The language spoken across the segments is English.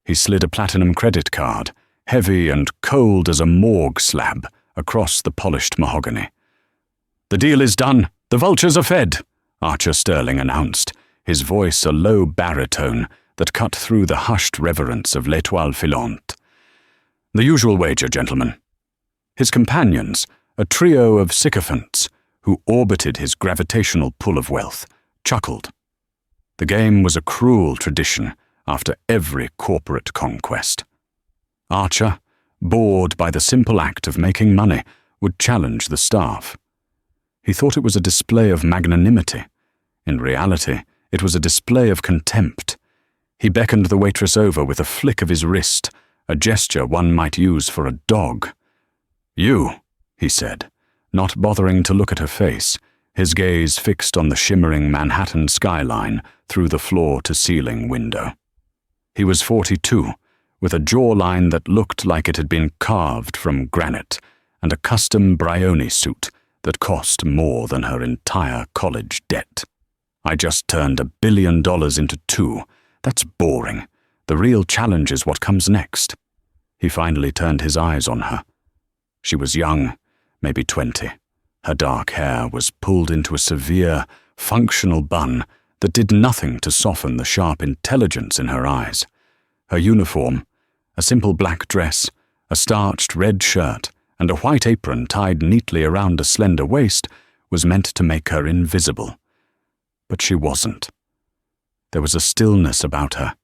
He slid a platinum credit card, heavy and cold as a morgue slab, across the polished mahogany. "The deal is done. The vultures are fed," Archer Sterling announced, his voice a low baritone that cut through the hushed reverence of L'Étoile Filante. "The usual wager, gentlemen." His companions, a trio of sycophants who orbited his gravitational pull of wealth, chuckled. The game was a cruel tradition after every corporate conquest. Archer, bored by the simple act of making money, would challenge the staff. He thought it was a display of magnanimity. In reality, it was a display of contempt. He beckoned the waitress over with a flick of his wrist, a gesture one might use for a dog. "You," he said, not bothering to look at her face, his gaze fixed on the shimmering Manhattan skyline through the floor-to-ceiling window. He was 42, with a jawline that looked like it had been carved from granite, and a custom Brioni suit that cost more than her entire college debt. "I just turned $1 billion into 2. That's boring. The real challenge is what comes next." He finally turned his eyes on her. She was young, maybe 20. Her dark hair was pulled into a severe, functional bun that did nothing to soften the sharp intelligence in her eyes. Her uniform, a simple black dress, a starched red shirt, and a white apron tied neatly around a slender waist, was meant to make her invisible. But she wasn't. There was a stillness about her,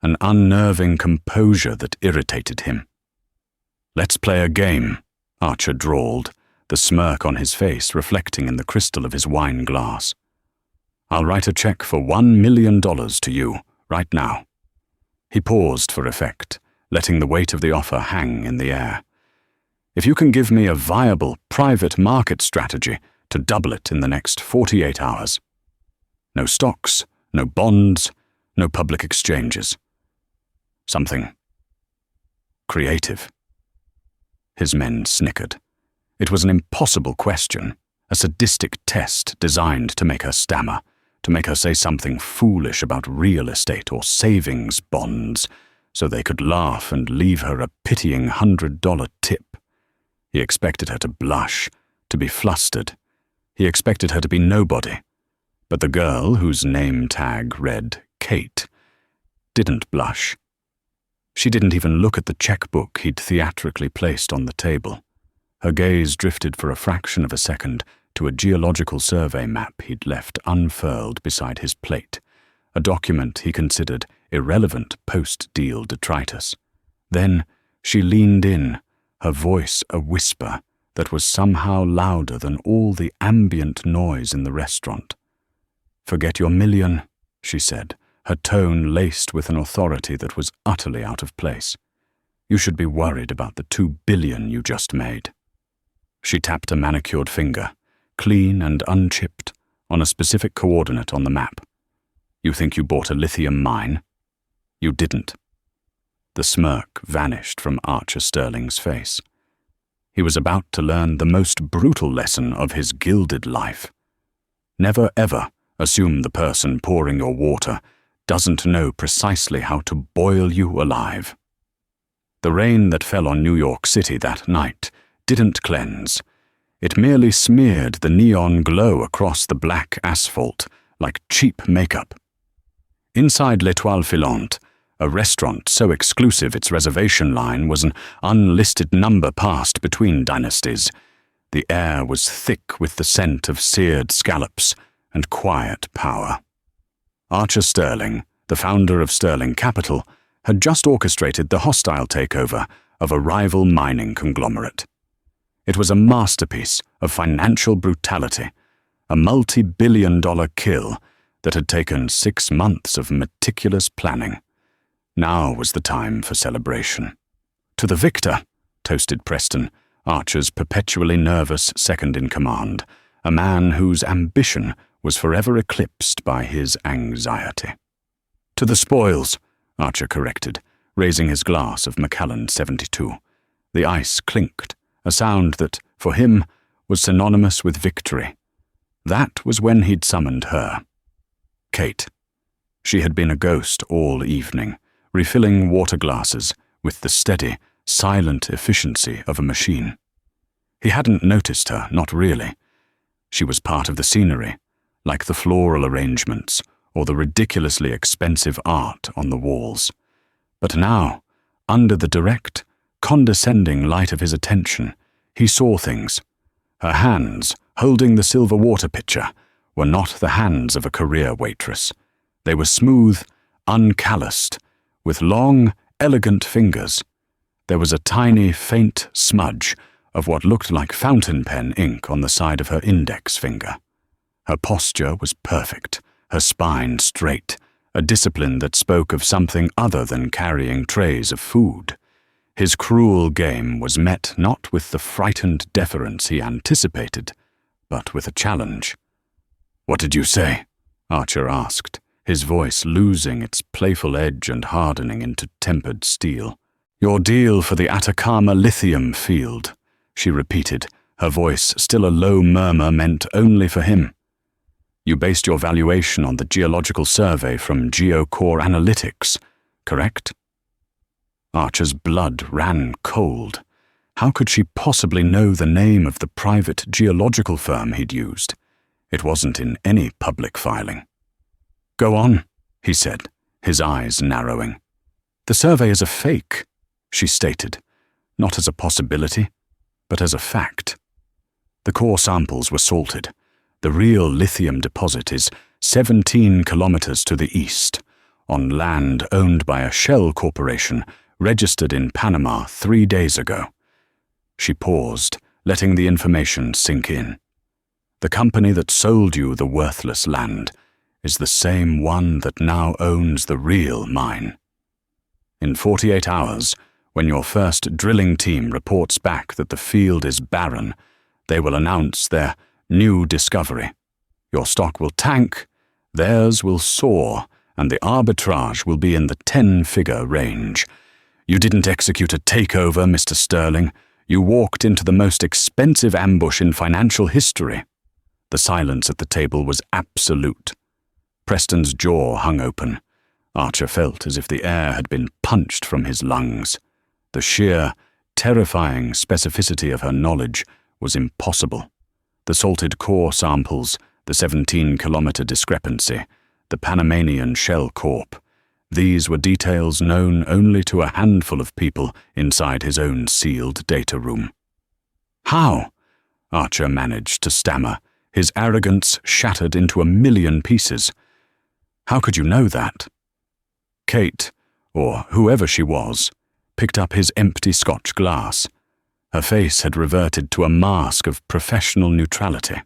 an unnerving composure that irritated him. "Let's play a game," Archer drawled, the smirk on his face reflecting in the crystal of his wine glass. "I'll write a check for $1 million to you, right now." He paused for effect, letting the weight of the offer hang in the air. "If you can give me a viable private market strategy to double it in the next 48 hours. No stocks, no bonds, no public exchanges. Something creative." His men snickered. It was an impossible question, a sadistic test designed to make her stammer, to make her say something foolish about real estate or savings bonds, so they could laugh and leave her a pitying $100 tip. He expected her to blush, to be flustered. He expected her to be nobody. But the girl, whose name tag read Kate, didn't blush. She didn't even look at the checkbook he'd theatrically placed on the table. Her gaze drifted for a fraction of a second to a geological survey map he'd left unfurled beside his plate, a document he considered irrelevant post-deal detritus. Then she leaned in, her voice a whisper that was somehow louder than all the ambient noise in the restaurant. "Forget your million," she said, her tone laced with an authority that was utterly out of place. "You should be worried about the $2 billion you just made." She tapped a manicured finger, clean and unchipped, on a specific coordinate on the map. "You think you bought a lithium mine? You didn't." The smirk vanished from Archer Sterling's face. He was about to learn the most brutal lesson of his gilded life. Never ever assume the person pouring your water doesn't know precisely how to boil you alive. The rain that fell on New York City that night didn't cleanse. It merely smeared the neon glow across the black asphalt like cheap makeup. Inside L'Étoile Filante, a restaurant so exclusive its reservation line was an unlisted number passed between dynasties, the air was thick with the scent of seared scallops and quiet power. Archer Sterling, the founder of Sterling Capital, had just orchestrated the hostile takeover of a rival mining conglomerate. It was a masterpiece of financial brutality, a multi-billion-dollar kill that had taken 6 months of meticulous planning. Now was the time for celebration. "To the victor," toasted Preston, Archer's perpetually nervous second-in-command, a man whose ambition was forever eclipsed by his anxiety. "To the spoils," Archer corrected, raising his glass of Macallan 72. The ice clinked, a sound that, for him, was synonymous with victory. That was when he'd summoned her. Kate. She had been a ghost all evening, refilling water glasses with the steady, silent efficiency of a machine. He hadn't noticed her, not really. She was part of the scenery, like the floral arrangements or the ridiculously expensive art on the walls. But now, under the direct, condescending light of his attention, he saw things. Her hands, holding the silver water pitcher, were not the hands of a career waitress. They were smooth, uncalloused, with long, elegant fingers. There was a tiny, faint smudge of what looked like fountain pen ink on the side of her index finger. Her posture was perfect, her spine straight, a discipline that spoke of something other than carrying trays of food. His cruel game was met not with the frightened deference he anticipated, but with a challenge. "What did you say?" Archer asked, his voice losing its playful edge and hardening into tempered steel. "Your deal for the Atacama lithium field," she repeated, her voice still a low murmur meant only for him. "You based your valuation on the geological survey from GeoCore Analytics, correct?" Archer's blood ran cold. How could she possibly know the name of the private geological firm he'd used? It wasn't in any public filing. "Go on," he said, his eyes narrowing. "The survey is a fake," she stated, not as a possibility, but as a fact. The core samples were salted. The real lithium deposit is 17 kilometers to the east, on land owned by a shell corporation registered in Panama 3 days ago. She paused, letting the information sink in. The company that sold you the worthless land is the same one that now owns the real mine. In 48 hours, when your first drilling team reports back that the field is barren, they will announce their new discovery. Your stock will tank, theirs will soar, and the arbitrage will be in the 10-figure range. You didn't execute a takeover, Mr. Sterling. You walked into the most expensive ambush in financial history. The silence at the table was absolute. Preston's jaw hung open. Archer felt as if the air had been punched from his lungs. The sheer, terrifying specificity of her knowledge was impossible. The salted core samples, the 17-kilometer discrepancy, the Panamanian Shell Corp. These were details known only to a handful of people inside his own sealed data room. "How?" Archer managed to stammer, his arrogance shattered into a million pieces. "How could you know that?" Kate, or whoever she was, picked up his empty Scotch glass. Her face had reverted to a mask of professional neutrality.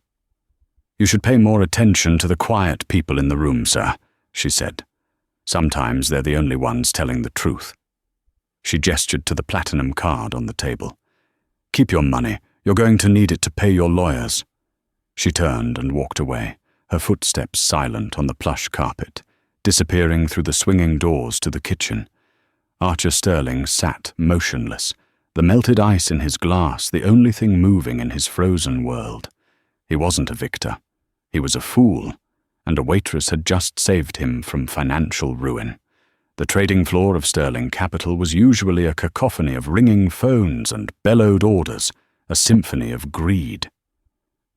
"You should pay more attention to the quiet people in the room, sir," she said. "Sometimes they're the only ones telling the truth." She gestured to the platinum card on the table. "Keep your money. You're going to need it to pay your lawyers." She turned and walked away, her footsteps silent on the plush carpet, disappearing through the swinging doors to the kitchen. Archer Sterling sat motionless, the melted ice in his glass the only thing moving in his frozen world. He wasn't a victor. He was a fool, and a waitress had just saved him from financial ruin. The trading floor of Sterling Capital was usually a cacophony of ringing phones and bellowed orders, a symphony of greed.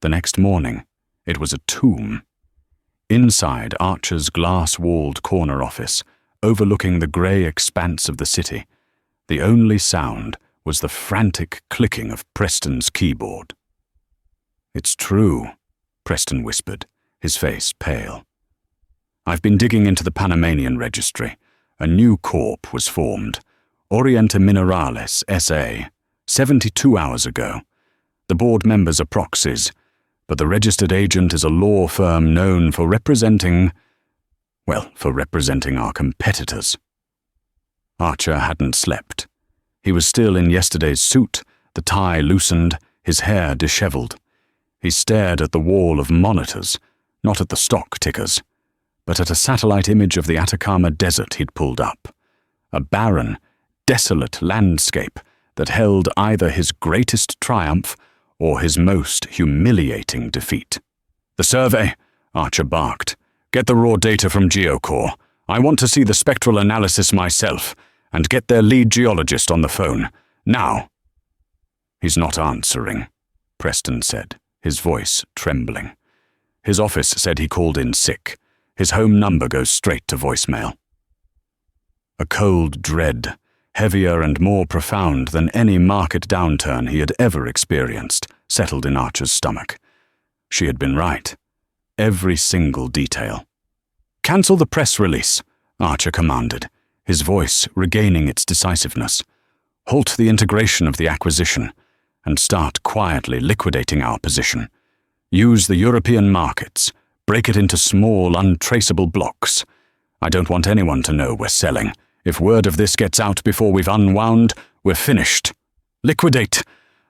The next morning, it was a tomb. Inside Archer's glass-walled corner office, overlooking the grey expanse of the city, the only sound was the frantic clicking of Preston's keyboard. "It's true," Preston whispered, his face pale. "I've been digging into the Panamanian registry. A new corp was formed, Orienta Minerales S.A., 72 hours ago. The board members are proxies, but the registered agent is a law firm known for representing our competitors." Archer hadn't slept. He was still in yesterday's suit, the tie loosened, his hair disheveled. He stared at the wall of monitors, not at the stock tickers, but at a satellite image of the Atacama Desert he'd pulled up. A barren, desolate landscape that held either his greatest triumph or his most humiliating defeat. "The survey," Archer barked. "Get the raw data from GeoCore. I want to see the spectral analysis myself, and get their lead geologist on the phone. Now." "He's not answering," Preston said, his voice trembling. "His office said he called in sick. His home number goes straight to voicemail." A cold dread, heavier and more profound than any market downturn he had ever experienced, settled in Archer's stomach. She had been right. Every single detail. "Cancel the press release," Archer commanded, his voice regaining its decisiveness. "Halt the integration of the acquisition, and start quietly liquidating our position. Use the European markets. Break it into small, untraceable blocks. I don't want anyone to know we're selling. If word of this gets out before we've unwound, we're finished. Liquidate.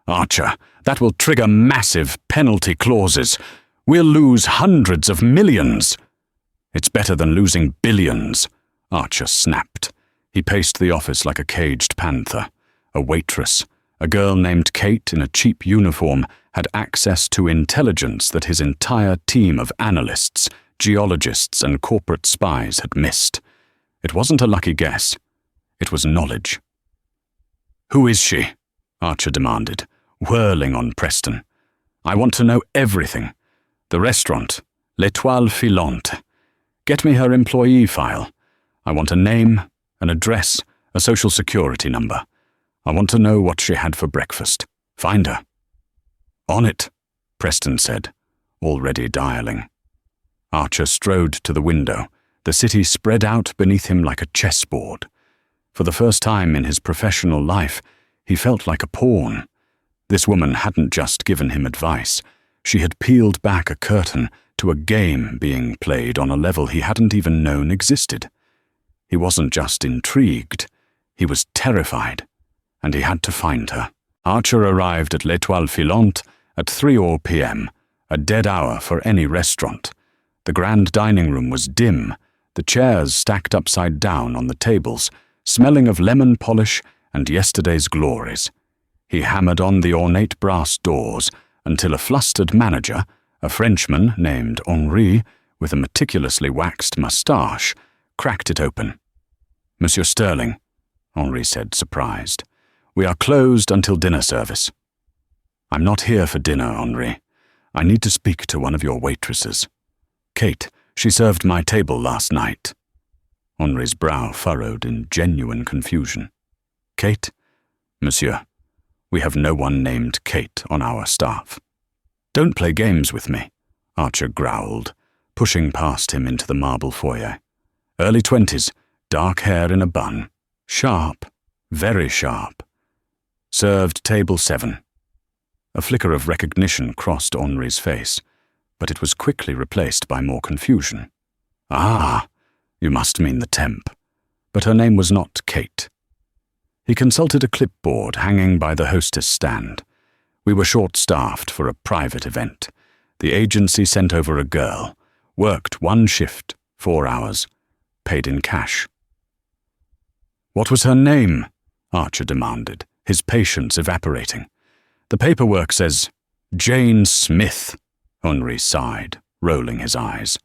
Archer, that will trigger massive penalty clauses. We'll lose hundreds of millions." "It's better than losing billions," Archer snapped. He paced the office like a caged panther. A waitress, a girl named Kate in a cheap uniform, had access to intelligence that his entire team of analysts, geologists, and corporate spies had missed. It wasn't a lucky guess. It was knowledge. "Who is she?" Archer demanded, whirling on Preston. "I want to know everything. The restaurant, L'Étoile Filante. Get me her employee file. I want a name, an address, a social security number. I want to know what she had for breakfast. Find her." "On it," Preston said, already dialing. Archer strode to the window, the city spread out beneath him like a chessboard. For the first time in his professional life, he felt like a pawn. This woman hadn't just given him advice. She had peeled back a curtain to a game being played on a level he hadn't even known existed. He wasn't just intrigued, he was terrified, and he had to find her. Archer arrived at L'Étoile Filante at 3 p.m., a dead hour for any restaurant. The grand dining room was dim, the chairs stacked upside down on the tables, smelling of lemon polish and yesterday's glories. He hammered on the ornate brass doors until a flustered manager, a Frenchman named Henri, with a meticulously waxed moustache, cracked it open. "Monsieur Sterling," Henri said, surprised. "We are closed until dinner service." "I'm not here for dinner, Henri. I need to speak to one of your waitresses. Kate, she served my table last night." Henri's brow furrowed in genuine confusion. "Kate? Monsieur, we have no one named Kate on our staff." "Don't play games with me," Archer growled, pushing past him into the marble foyer. Early 20s, dark hair in a bun. Sharp, very sharp. Served table 7. A flicker of recognition crossed Henri's face, but it was quickly replaced by more confusion. "Ah, you must mean the temp." But her name was not Kate. He consulted a clipboard hanging by the hostess stand. "We were short-staffed for a private event. The agency sent over a girl, worked 1 shift, 4 hours, paid in cash." "What was her name?" Archer demanded, his patience evaporating. "The paperwork says, Jane Smith," Henri sighed, rolling his eyes.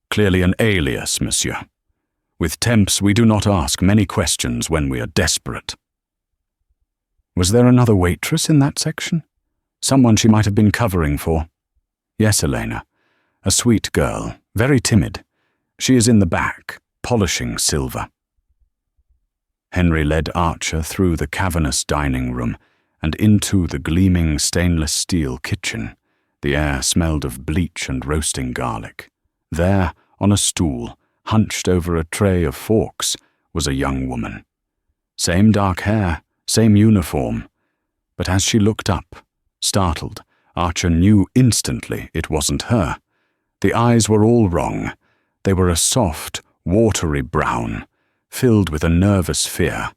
"Clearly an alias, monsieur. With temps, we do not ask many questions when we are desperate." "Was there another waitress in that section? Someone she might have been covering for?" "Yes, Elena. A sweet girl, very timid. She is in the back, polishing silver." Henry led Archer through the cavernous dining room and into the gleaming stainless steel kitchen. The air smelled of bleach and roasting garlic. There, on a stool, hunched over a tray of forks, was a young woman. Same dark hair, same uniform. But as she looked up, startled, Archer knew instantly it wasn't her. The eyes were all wrong. They were a soft, watery brown, filled with a nervous fear,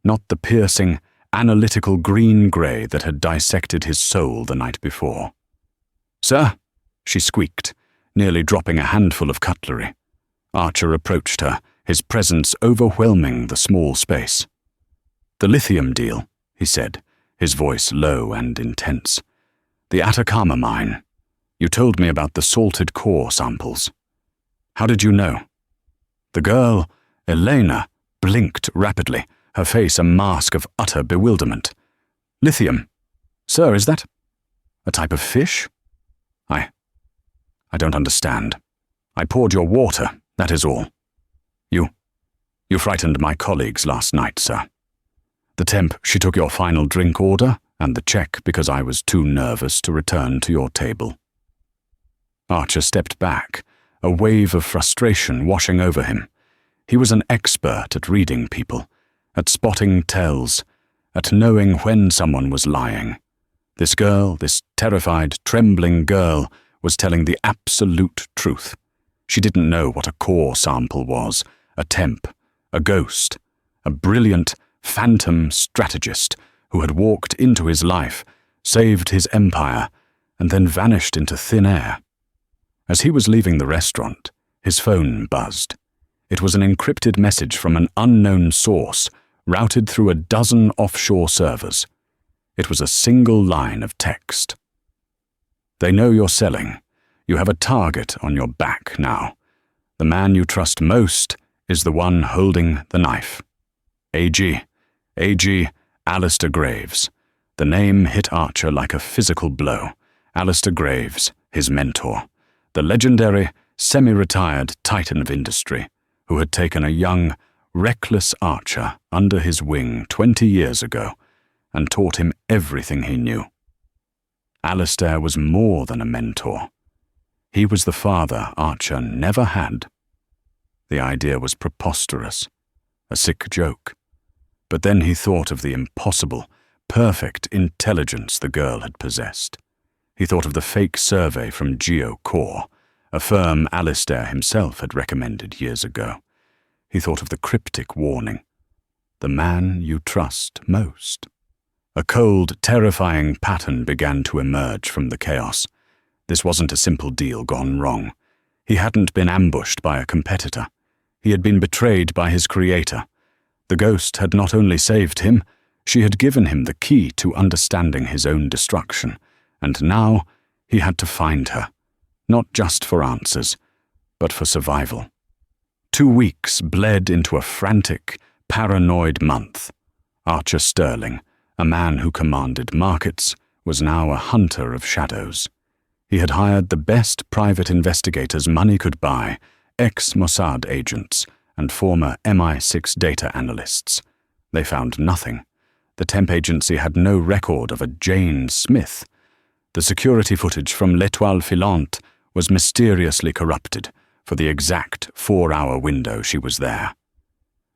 not the piercing, analytical green-grey that had dissected his soul the night before. "Sir," she squeaked, nearly dropping a handful of cutlery. Archer approached her, his presence overwhelming the small space. "The lithium deal," he said, his voice low and intense. "The Atacama mine. You told me about the salted core samples. How did you know?" The girl, Elena, blinked rapidly, her face a mask of utter bewilderment. Lithium. Sir, is that a type of fish? I don't understand. I poured your water, that is all. You frightened my colleagues last night, sir. The temp, she took your final drink order and the check because I was too nervous to return to your table. Archer stepped back, a wave of frustration washing over him. He was an expert at reading people, at spotting tells, at knowing when someone was lying. This girl, this terrified, trembling girl, was telling the absolute truth. She didn't know what a core sample was, a temp, a ghost, a brilliant, phantom strategist who had walked into his life, saved his empire, and then vanished into thin air. As he was leaving the restaurant, his phone buzzed. It was an encrypted message from an unknown source, routed through a dozen offshore servers. It was a single line of text. They know you're selling. You have a target on your back now. The man you trust most is the one holding the knife. AG Alistair Graves. The name hit Archer like a physical blow. Alistair Graves, his mentor. The legendary, semi-retired titan of industry, who had taken a young, reckless Archer under his wing 20 years ago and taught him everything he knew. Alistair was more than a mentor. He was the father Archer never had. The idea was preposterous, a sick joke. But then he thought of the impossible, perfect intelligence the girl had possessed. He thought of the fake survey from GeoCore, a firm Alistair himself had recommended years ago. He thought of the cryptic warning, the man you trust most. A cold, terrifying pattern began to emerge from the chaos. This wasn't a simple deal gone wrong. He hadn't been ambushed by a competitor. He had been betrayed by his creator. The ghost had not only saved him, she had given him the key to understanding his own destruction, and now he had to find her, not just for answers, but for survival. 2 weeks bled into a frantic, paranoid month. Archer Sterling, a man who commanded markets, was now a hunter of shadows. He had hired the best private investigators money could buy, ex-Mossad agents and former MI6 data analysts. They found nothing. The temp agency had no record of a Jane Smith. The security footage from L'Étoile Filante was mysteriously corrupted for the exact 4-hour window she was there.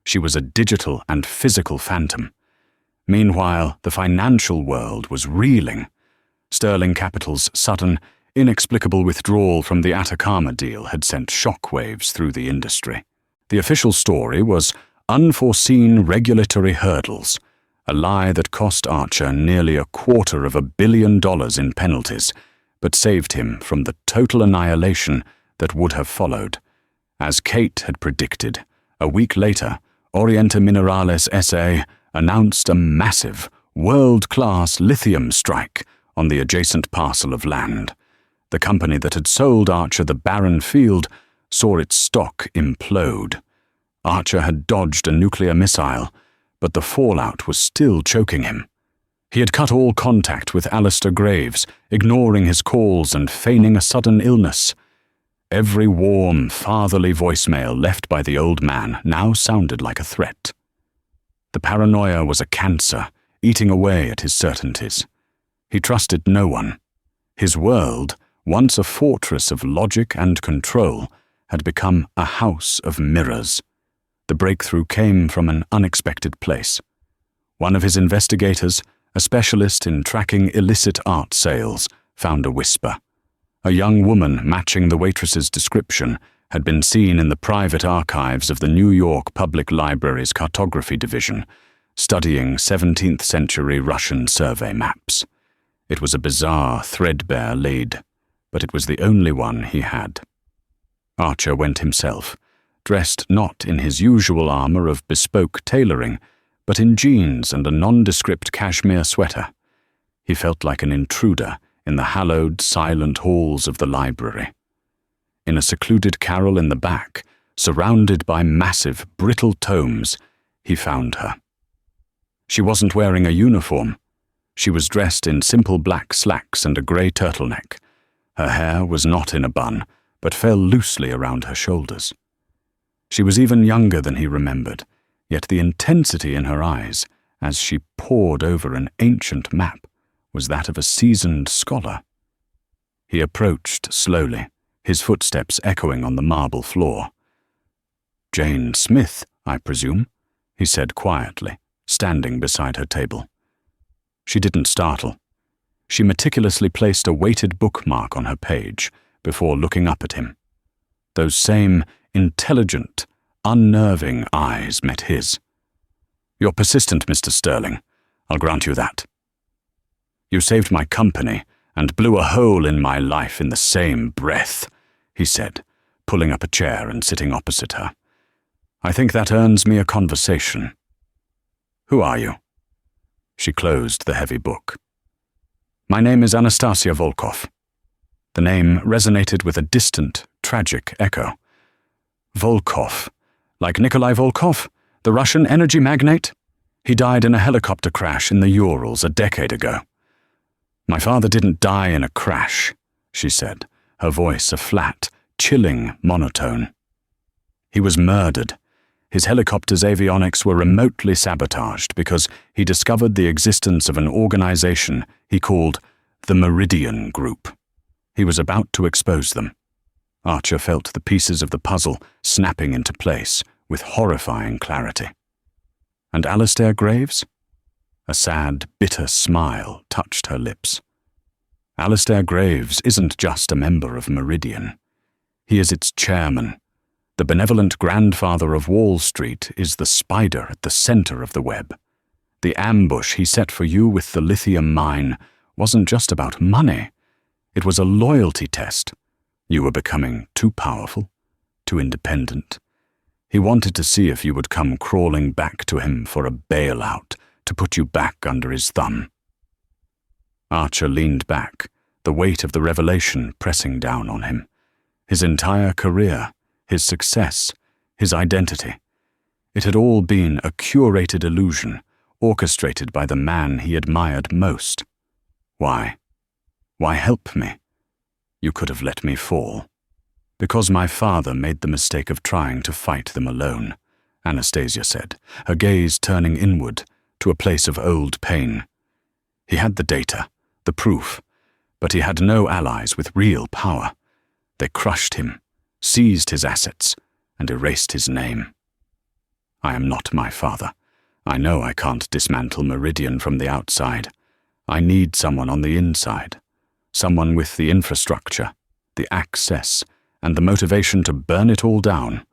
She was a digital and physical phantom. Meanwhile, the financial world was reeling. Sterling Capital's sudden, inexplicable withdrawal from the Atacama deal had sent shockwaves through the industry. The official story was unforeseen regulatory hurdles, a lie that cost Archer nearly $250 million in penalties, but saved him from the total annihilation that would have followed. As Kate had predicted, a week later, Oriente Minerales S.A. announced a massive, world-class lithium strike on the adjacent parcel of land. The company that had sold Archer the barren field saw its stock implode. Archer had dodged a nuclear missile, but the fallout was still choking him. He had cut all contact with Alistair Graves, ignoring his calls and feigning a sudden illness. Every warm, fatherly voicemail left by the old man now sounded like a threat. The paranoia was a cancer, eating away at his certainties. He trusted no one. His world, once a fortress of logic and control, had become a house of mirrors. The breakthrough came from an unexpected place. One of his investigators, a specialist in tracking illicit art sales, found a whisper. A young woman matching the waitress's description had been seen in the private archives of the New York Public Library's cartography division, studying 17th century Russian survey maps. It was a bizarre, threadbare lead, but it was the only one he had. Archer went himself, dressed not in his usual armor of bespoke tailoring, but in jeans and a nondescript cashmere sweater. He felt like an intruder in the hallowed, silent halls of the library. In a secluded carrel in the back, Surrounded by massive, brittle tomes, he found her. She wasn't wearing a uniform. She was dressed in simple black slacks and a grey turtleneck. Her hair was not in a bun, but fell loosely around her shoulders. She was even younger than he remembered, yet the intensity in her eyes, as she pored over an ancient map, was that of a seasoned scholar. He approached slowly, his footsteps echoing on the marble floor. "Jane Smith, I presume," he said quietly, standing beside her table. She didn't startle. She meticulously placed a weighted bookmark on her page before looking up at him. Those same intelligent, unnerving eyes met his. "You're persistent, Mr. Sterling. I'll grant you that. You saved my company and blew a hole in my life in the same breath," he said, pulling up a chair and sitting opposite her. "I think that earns me a conversation. Who are you?" She closed the heavy book. "My name is Anastasia Volkov." The name resonated with a distant, tragic echo. Volkov, like Nikolai Volkov, the Russian energy magnate? He died in a helicopter crash in the Urals a decade ago. "My father didn't die in a crash," she said, her voice a flat, chilling monotone. "He was murdered. His helicopter's avionics were remotely sabotaged because he discovered the existence of an organization he called the Meridian Group. He was about to expose them." Archer felt the pieces of the puzzle snapping into place with horrifying clarity. "And Alistair Graves?" A sad, bitter smile touched her lips. "Alistair Graves isn't just a member of Meridian. He is its chairman. The benevolent grandfather of Wall Street is the spider at the center of the web. The ambush he set for you with the lithium mine wasn't just about money. It was a loyalty test. You were becoming too powerful, too independent. He wanted to see if you would come crawling back to him for a bailout to put you back under his thumb." Archer leaned back, the weight of the revelation pressing down on him. His entire career, his success, his identity. It had all been a curated illusion, orchestrated by the man he admired most. Why? Why help me? You could have let me fall. Because my father made the mistake of trying to fight them alone, Anastasia said, her gaze turning inward to a place of old pain. He had the data, the proof, but he had no allies with real power. They crushed him, seized his assets, and erased his name. I am not my father. I know I can't dismantle Meridian from the outside. I need someone on the inside, someone with the infrastructure, the access, and the motivation to burn it all down.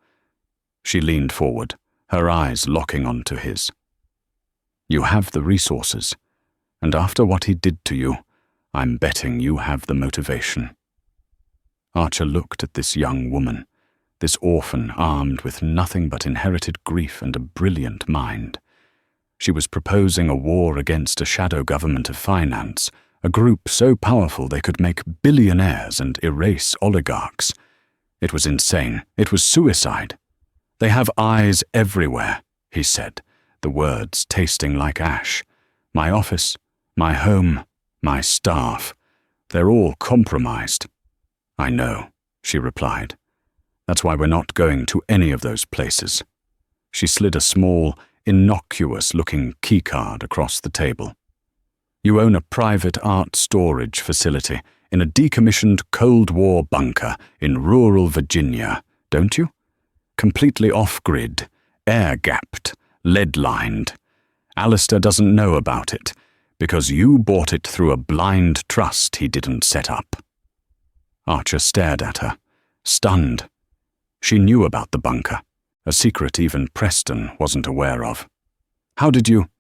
She leaned forward, her eyes locking onto his. You have the resources, and after what he did to you, I'm betting you have the motivation. Archer looked at this young woman, this orphan armed with nothing but inherited grief and a brilliant mind. She was proposing a war against a shadow government of finance, a group so powerful they could make billionaires and erase oligarchs. It was insane. It was suicide. They have eyes everywhere, he said, the words tasting like ash. My office, my home, my staff. They're all compromised. I know, she replied. That's why we're not going to any of those places. She slid a small, innocuous-looking keycard across the table. You own a private art storage facility in a decommissioned Cold War bunker in rural Virginia, don't you? Completely off-grid, air-gapped, lead-lined. Alistair doesn't know about it, because you bought it through a blind trust he didn't set up. Archer stared at her, stunned. She knew about the bunker, a secret even Preston wasn't aware of. How did you?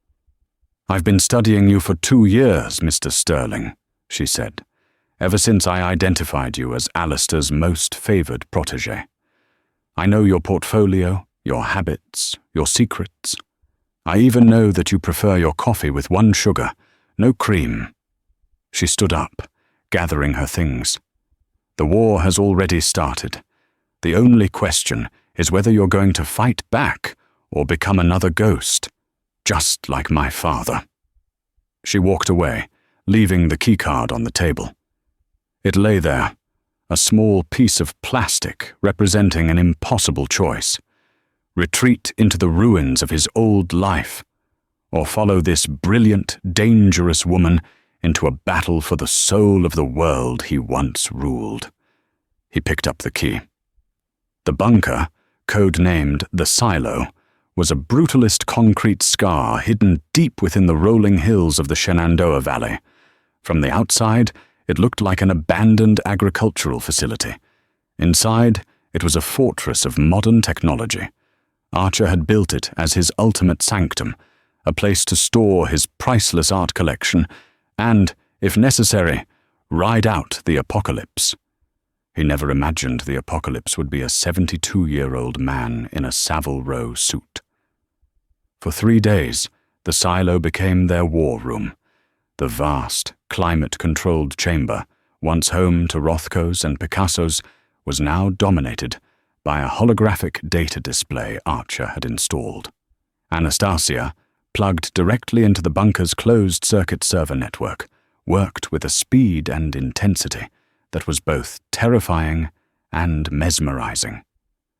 I've been studying you for 2 years, Mr. Sterling, she said, ever since I identified you as Alistair's most favored protégé. I know your portfolio, your habits, your secrets. I even know that you prefer your coffee with 1 sugar, no cream. She stood up, gathering her things. The war has already started. The only question is whether you're going to fight back or become another ghost, just like my father." She walked away, leaving the keycard on the table. It lay there, a small piece of plastic representing an impossible choice: retreat into the ruins of his old life, or follow this brilliant, dangerous woman into a battle for the soul of the world he once ruled. He picked up the key. The bunker, code-named the Silo, was a brutalist concrete scar hidden deep within the rolling hills of the Shenandoah Valley. From the outside, it looked like an abandoned agricultural facility. Inside, it was a fortress of modern technology. Archer had built it as his ultimate sanctum, a place to store his priceless art collection and, if necessary, ride out the apocalypse. He never imagined the apocalypse would be a 72-year-old man in a Savile Row suit. For 3 days, the silo became their war room. The vast, climate-controlled chamber, once home to Rothkos and Picassos, was now dominated by a holographic data display Archer had installed. Anastasia, plugged directly into the bunker's closed-circuit server network, worked with a speed and intensity that was both terrifying and mesmerizing.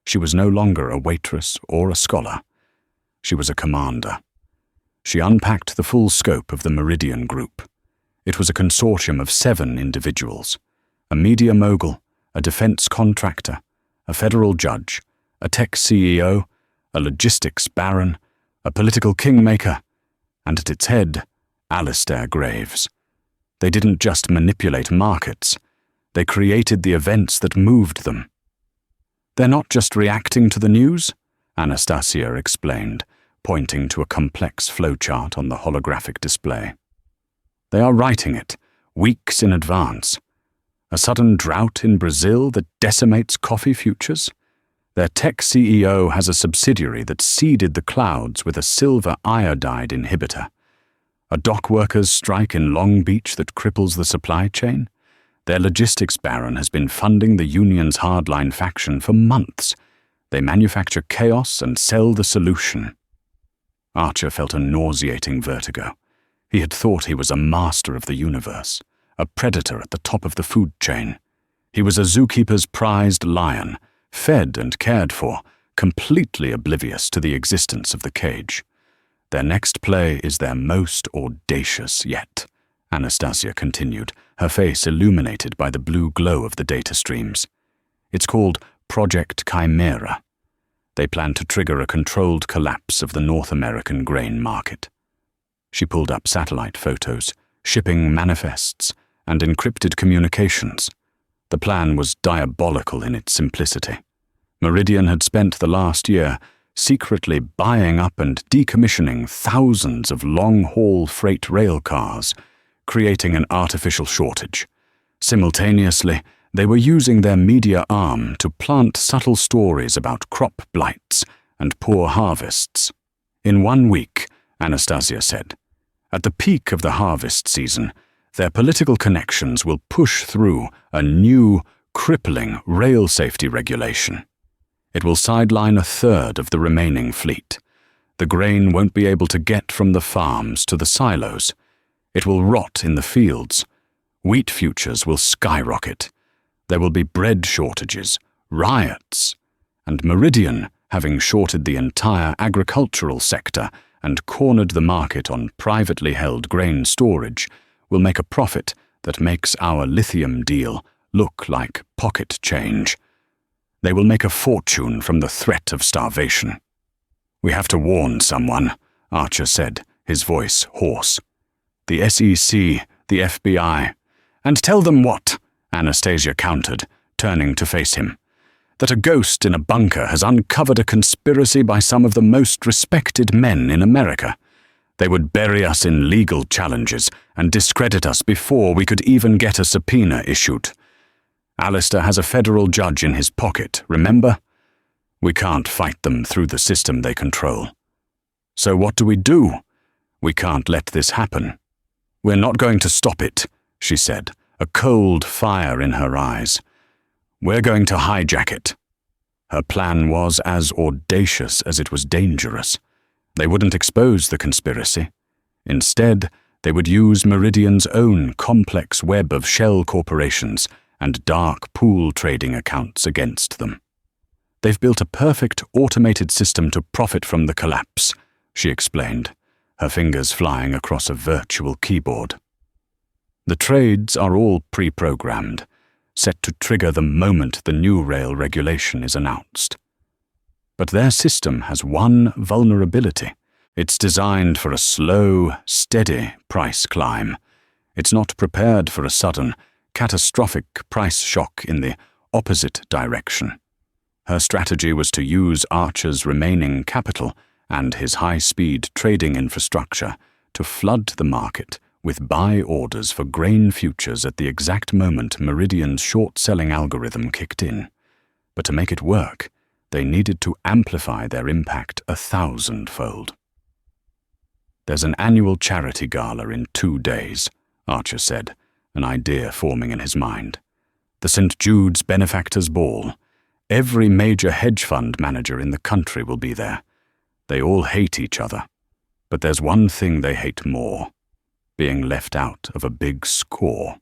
She was no longer a waitress or a scholar. She was a commander. She unpacked the full scope of the Meridian Group. It was a consortium of 7 individuals: a media mogul, a defense contractor, a federal judge, a tech CEO, a logistics baron, a political kingmaker, and at its head, Alistair Graves. They didn't just manipulate markets. They created the events that moved them. "They're not just reacting to the news," Anastasia explained, pointing to a complex flowchart on the holographic display. "They are writing it, weeks in advance. A sudden drought in Brazil that decimates coffee futures? Their tech CEO has a subsidiary that seeded the clouds with a silver iodide inhibitor. A dock workers' strike in Long Beach that cripples the supply chain? Their logistics baron has been funding the union's hardline faction for months. They manufacture chaos and sell the solution." Archer felt a nauseating vertigo. He had thought he was a master of the universe, a predator at the top of the food chain. He was a zookeeper's prized lion, fed and cared for, completely oblivious to the existence of the cage. "Their next play is their most audacious yet," Anastasia continued, her face illuminated by the blue glow of the data streams. "It's called Project Chimera. They plan to trigger a controlled collapse of the North American grain market." She pulled up satellite photos, shipping manifests, and encrypted communications. The plan was diabolical in its simplicity. Meridian had spent the last year secretly buying up and decommissioning thousands of long-haul freight rail cars, creating an artificial shortage. Simultaneously, they were using their media arm to plant subtle stories about crop blights and poor harvests. "In 1 week," Anastasia said, "at the peak of the harvest season, their political connections will push through a new, crippling rail safety regulation. It will sideline 1/3 of the remaining fleet. The grain won't be able to get from the farms to the silos. It will rot in the fields. Wheat futures will skyrocket. There will be bread shortages, riots, and Meridian, having shorted the entire agricultural sector and cornered the market on privately held grain storage, will make a profit that makes our lithium deal look like pocket change. They will make a fortune from the threat of starvation." "We have to warn someone," Archer said, his voice hoarse. "The SEC, the FBI. And tell them what?" Anastasia countered, turning to face him. "That a ghost in a bunker has uncovered a conspiracy by some of the most respected men in America. They would bury us in legal challenges and discredit us before we could even get a subpoena issued. Alistair has a federal judge in his pocket, remember? We can't fight them through the system they control. So what do? We can't let this happen. We're not going to stop it," she said, a cold fire in her eyes. "We're going to hijack it." Her plan was as audacious as it was dangerous. They wouldn't expose the conspiracy. Instead, they would use Meridian's own complex web of shell corporations and dark pool trading accounts against them. They've built a perfect automated system to profit from the collapse, she explained, her fingers flying across a virtual keyboard. The trades are all pre-programmed, set to trigger the moment the new rail regulation is announced. But their system has one vulnerability. It's designed for a slow, steady price climb. It's not prepared for a sudden, catastrophic price shock in the opposite direction. Her strategy was to use Archer's remaining capital and his high-speed trading infrastructure to flood the market with buy orders for grain futures at the exact moment Meridian's short-selling algorithm kicked in. But to make it work, they needed to amplify their impact 1,000-fold. There's an annual charity gala in 2 days, Archer said, an idea forming in his mind. The St. Jude's Benefactors Ball. Every major hedge fund manager in the country will be there. They all hate each other. But there's one thing they hate more: being left out of a big score.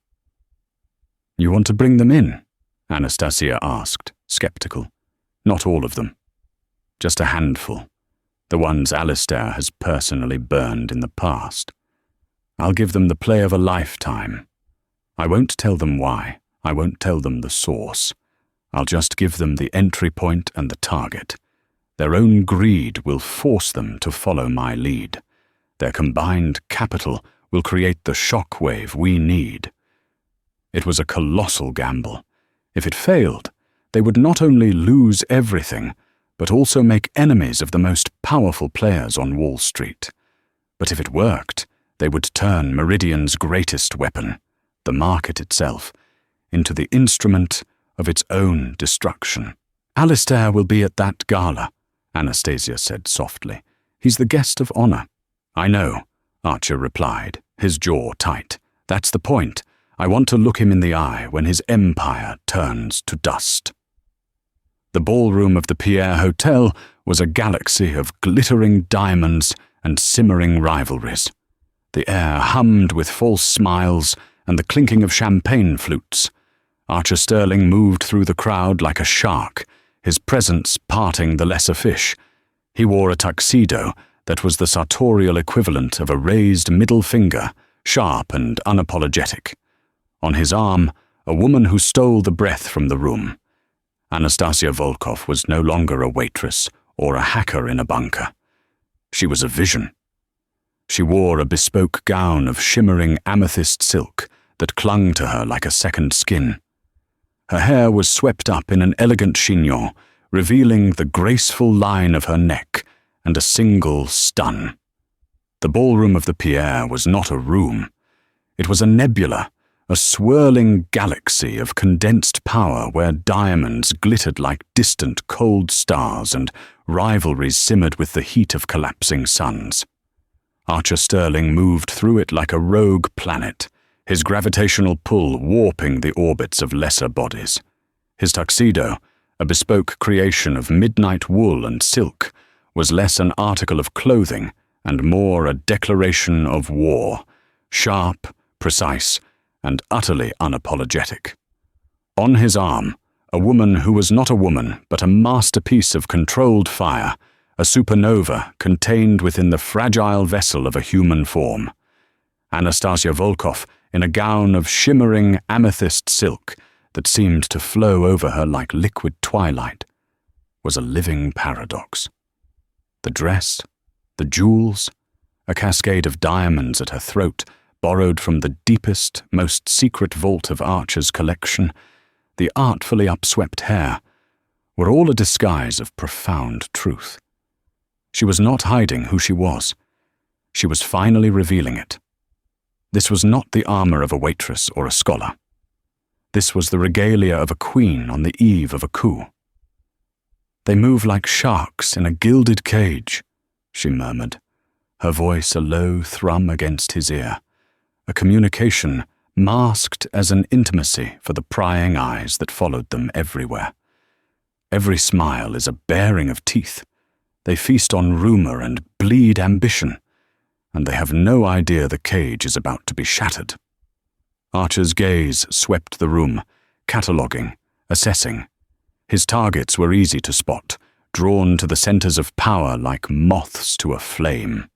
You want to bring them in? Anastasia asked, skeptical. Not all of them. Just a handful. The ones Alistair has personally burned in the past. I'll give them the play of a lifetime. I won't tell them why. I won't tell them the source. I'll just give them the entry point and the target. Their own greed will force them to follow my lead. Their combined capital will create the shockwave we need. It was a colossal gamble. If it failed, they would not only lose everything, but also make enemies of the most powerful players on Wall Street. But if it worked, they would turn Meridian's greatest weapon, the market itself, into the instrument of its own destruction. Alistair will be at that gala, Anastasia said softly. He's the guest of honor. I know, Archer replied, his jaw tight. That's the point. I want to look him in the eye when his empire turns to dust. The ballroom of the Pierre Hotel was a galaxy of glittering diamonds and simmering rivalries. The air hummed with false smiles and the clinking of champagne flutes. Archer Sterling moved through the crowd like a shark, his presence parting the lesser fish. He wore a tuxedo that was the sartorial equivalent of a raised middle finger, sharp and unapologetic. On his arm, a woman who stole the breath from the room. Anastasia Volkov was no longer a waitress or a hacker in a bunker. She was a vision. She wore a bespoke gown of shimmering amethyst silk that clung to her like a second skin. Her hair was swept up in an elegant chignon, revealing the graceful line of her neck and a single stun. The ballroom of the Pierre was not a room. It was a nebula, a swirling galaxy of condensed power where diamonds glittered like distant cold stars and rivalries simmered with the heat of collapsing suns. Archer Sterling moved through it like a rogue planet, his gravitational pull warping the orbits of lesser bodies. His tuxedo, a bespoke creation of midnight wool and silk, was less an article of clothing and more a declaration of war, sharp, precise, and utterly unapologetic. On his arm, a woman who was not a woman but a masterpiece of controlled fire, a supernova contained within the fragile vessel of a human form. Anastasia Volkov, in a gown of shimmering amethyst silk that seemed to flow over her like liquid twilight, was a living paradox. The dress, the jewels, a cascade of diamonds at her throat, borrowed from the deepest, most secret vault of Archer's collection, the artfully upswept hair, were all a disguise of profound truth. She was not hiding who she was. She was finally revealing it. This was not the armor of a waitress or a scholar. This was the regalia of a queen on the eve of a coup. They move like sharks in a gilded cage, she murmured, her voice a low thrum against his ear, a communication masked as an intimacy for the prying eyes that followed them everywhere. Every smile is a baring of teeth. They feast on rumor and bleed ambition, and they have no idea the cage is about to be shattered. Archer's gaze swept the room, cataloguing, assessing. His targets were easy to spot, drawn to the centers of power like moths to a flame.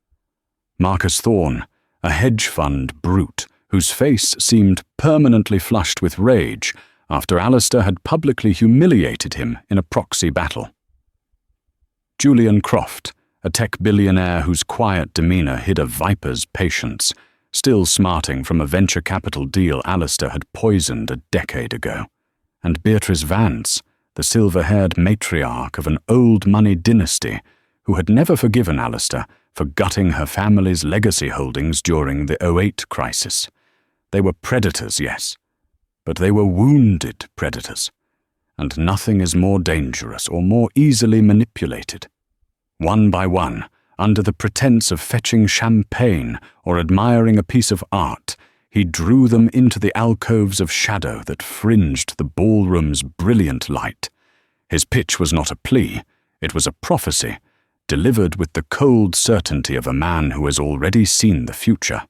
Marcus Thorne, a hedge fund brute whose face seemed permanently flushed with rage after Alistair had publicly humiliated him in a proxy battle. Julian Croft, a tech billionaire whose quiet demeanor hid a viper's patience, still smarting from a venture capital deal Alistair had poisoned a decade ago. And Beatrice Vance, the silver-haired matriarch of an old-money dynasty who had never forgiven Alistair for gutting her family's legacy holdings during the '08 crisis. They were predators, yes, but they were wounded predators, and nothing is more dangerous or more easily manipulated. One by one, under the pretense of fetching champagne or admiring a piece of art, he drew them into the alcoves of shadow that fringed the ballroom's brilliant light. His pitch was not a plea, it was a prophecy, delivered with the cold certainty of a man who has already seen the future.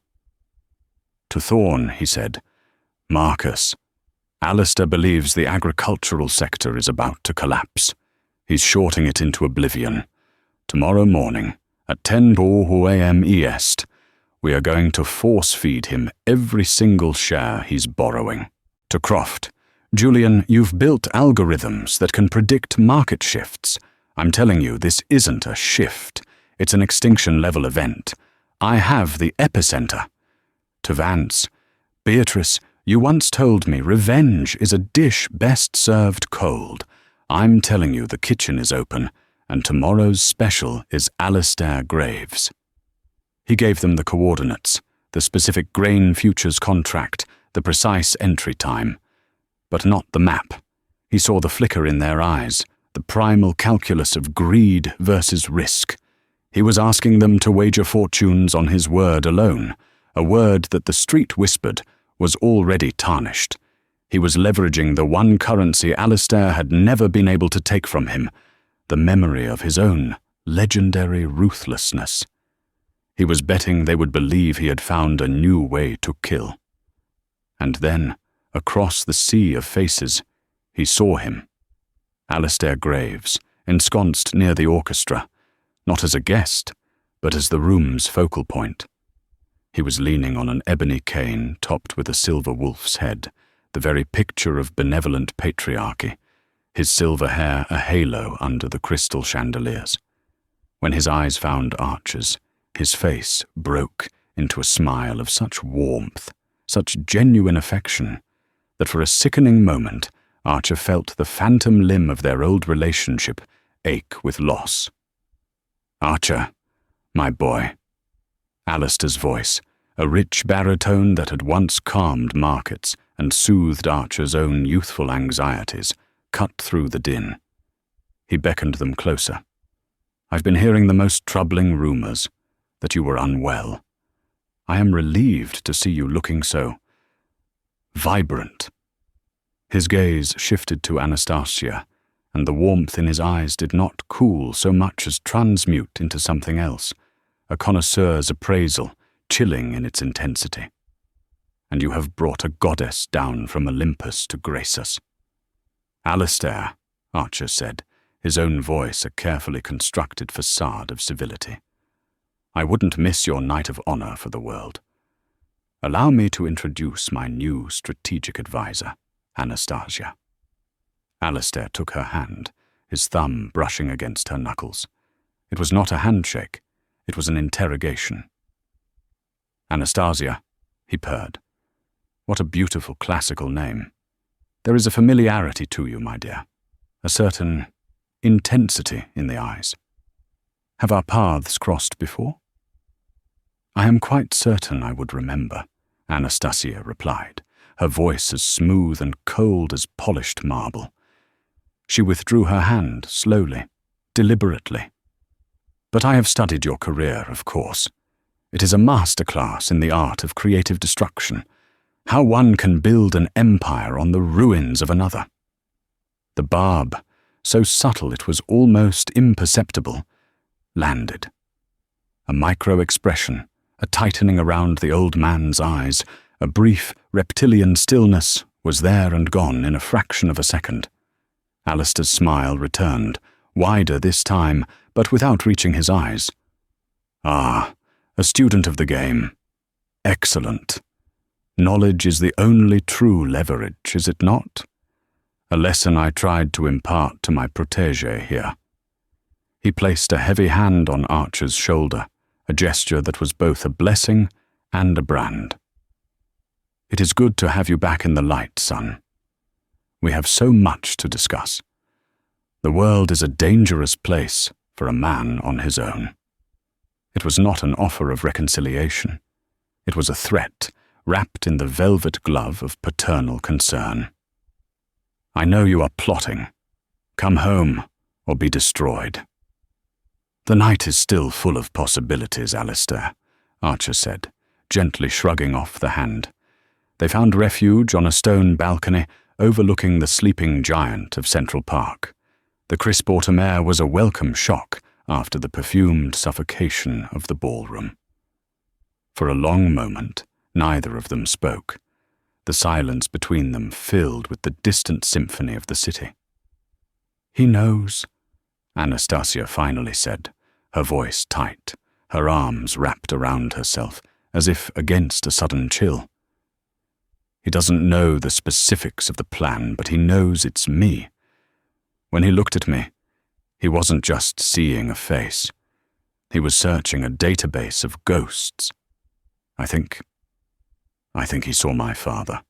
To Thorne, he said, "Marcus, Alistair believes the agricultural sector is about to collapse. He's shorting it into oblivion. Tomorrow morning, at 10:00 a.m. EST, we are going to force-feed him every single share he's borrowing." To Croft, "Julian, you've built algorithms that can predict market shifts. I'm telling you, this isn't a shift. It's an extinction-level event. I have the epicenter." To Vance, "Beatrice, you once told me revenge is a dish best served cold. I'm telling you the kitchen is open, and tomorrow's special is Alistair Graves." He gave them the coordinates, the specific grain futures contract, the precise entry time. But not the map. He saw the flicker in their eyes, the primal calculus of greed versus risk. He was asking them to wager fortunes on his word alone, a word that the street whispered was already tarnished. He was leveraging the one currency Alistair had never been able to take from him, the memory of his own legendary ruthlessness. He was betting they would believe he had found a new way to kill. And then, across the sea of faces, he saw him. Alistair Graves, ensconced near the orchestra, not as a guest, but as the room's focal point. He was leaning on an ebony cane topped with a silver wolf's head, the very picture of benevolent patriarchy, his silver hair a halo under the crystal chandeliers. When his eyes found Archer's, his face broke into a smile of such warmth, such genuine affection, that for a sickening moment Archer felt the phantom limb of their old relationship ache with loss. "Archer, my boy." Alistair's voice, a rich baritone that had once calmed markets and soothed Archer's own youthful anxieties, cut through the din. He beckoned them closer. "I've been hearing the most troubling rumors, that you were unwell. I am relieved to see you looking so vibrant." His gaze shifted to Anastasia, and the warmth in his eyes did not cool so much as transmute into something else, a connoisseur's appraisal, chilling in its intensity. "And you have brought a goddess down from Olympus to grace us." "Alistair," Archer said, his own voice a carefully constructed facade of civility, "I wouldn't miss your night of honor for the world. Allow me to introduce my new strategic advisor, Anastasia." Alistair took her hand, his thumb brushing against her knuckles. It was not a handshake, it was an interrogation. "Anastasia," he purred. "What a beautiful classical name. There is a familiarity to you, my dear, a certain intensity in the eyes. Have our paths crossed before?" "I am quite certain I would remember," Anastasia replied, her voice as smooth and cold as polished marble. She withdrew her hand slowly, deliberately. "But I have studied your career, of course. It is a masterclass in the art of creative destruction, how one can build an empire on the ruins of another. The barb, so subtle it was almost imperceptible, landed. A micro-expression, a tightening around the old man's eyes, a brief reptilian stillness was there and gone in a fraction of a second. Alistair's smile returned, wider this time, but without reaching his eyes. Ah, a student of the game. Excellent. Knowledge is the only true leverage, is it not? A lesson I tried to impart to my protégé here. He placed a heavy hand on Archer's shoulder, a gesture that was both a blessing and a brand. It is good to have you back in the light, son. We have so much to discuss. The world is a dangerous place for a man on his own. It was not an offer of reconciliation. It was a threat, wrapped in the velvet glove of paternal concern. I know you are plotting. Come home, or be destroyed. The night is still full of possibilities, Alistair, Archer said, gently shrugging off the hand. They found refuge on a stone balcony overlooking the sleeping giant of Central Park. The crisp autumn air was a welcome shock after the perfumed suffocation of the ballroom. For a long moment, neither of them spoke, the silence between them filled with the distant symphony of the city. He knows, Anastasia finally said, her voice tight, her arms wrapped around herself, as if against a sudden chill. He doesn't know the specifics of the plan, but he knows it's me. When he looked at me, he wasn't just seeing a face. He was searching a database of ghosts. I think he saw my father.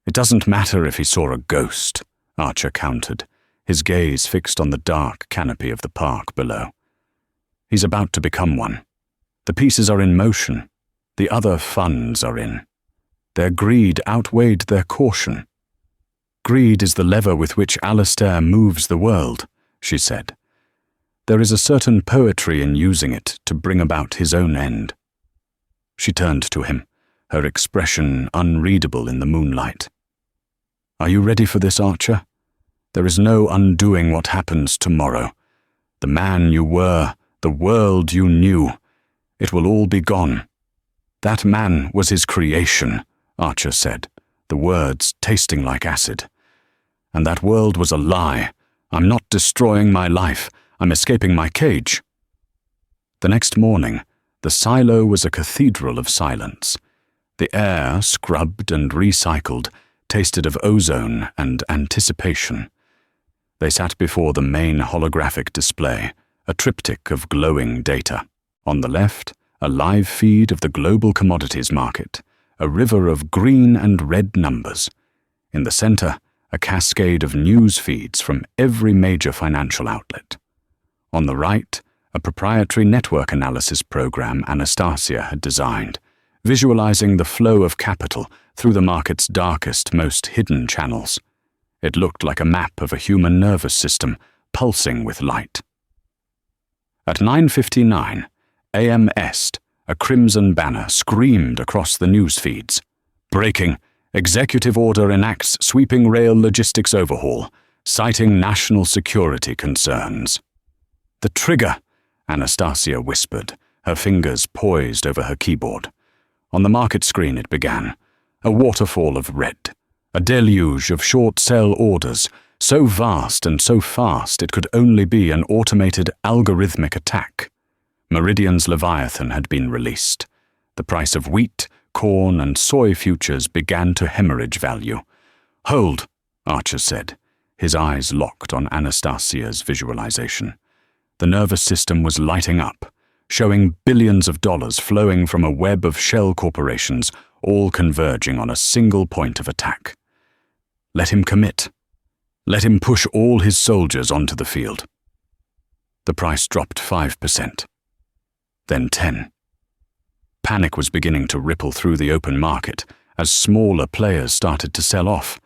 It doesn't matter if he saw a ghost, Archer countered, his gaze fixed on the dark canopy of the park below. He's about to become one. The pieces are in motion. The other funds are in. Their greed outweighed their caution. Greed is the lever with which Alistair moves the world, she said. There is a certain poetry in using it to bring about his own end. She turned to him, her expression unreadable in the moonlight. Are you ready for this, Archer? There is no undoing what happens tomorrow. The man you were, the world you knew, it will all be gone. That man was his creation, Archer said, the words tasting like acid. And that world was a lie. I'm not destroying my life. I'm escaping my cage. The next morning, the silo was a cathedral of silence. The air, scrubbed and recycled, tasted of ozone and anticipation. They sat before the main holographic display, a triptych of glowing data. On the left, a live feed of the global commodities market, a river of green and red numbers. In the center, a cascade of news feeds from every major financial outlet. On the right, a proprietary network analysis program Anastasia had designed, visualizing the flow of capital through the market's darkest, most hidden channels. It looked like a map of a human nervous system, pulsing with light. At 9:59, AM Est, a crimson banner screamed across the news feeds. Breaking, executive order enacts sweeping rail logistics overhaul, citing national security concerns. The trigger, Anastasia whispered, her fingers poised over her keyboard. On the market screen it began, a waterfall of red, a deluge of short sell orders, so vast and so fast it could only be an automated algorithmic attack. Meridian's Leviathan had been released. The price of wheat, corn, and soy futures began to hemorrhage value. Hold, Archer said, his eyes locked on Anastasia's visualization. The nervous system was lighting up, showing billions of dollars flowing from a web of shell corporations, all converging on a single point of attack. Let him commit. Let him push all his soldiers onto the field. The price dropped 5%. Then 10. Panic was beginning to ripple through the open market as smaller players started to sell off.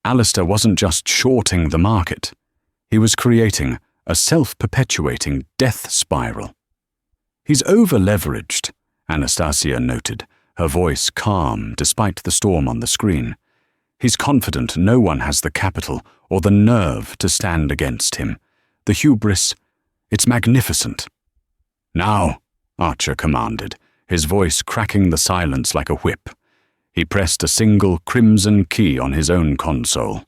Alistair wasn't just shorting the market. He was creating a self-perpetuating death spiral. He's over-leveraged, Anastasia noted, her voice calm despite the storm on the screen. He's confident no one has the capital or the nerve to stand against him. The hubris, it's magnificent. "Now," Archer commanded, his voice cracking the silence like a whip. He pressed a single crimson key on his own console.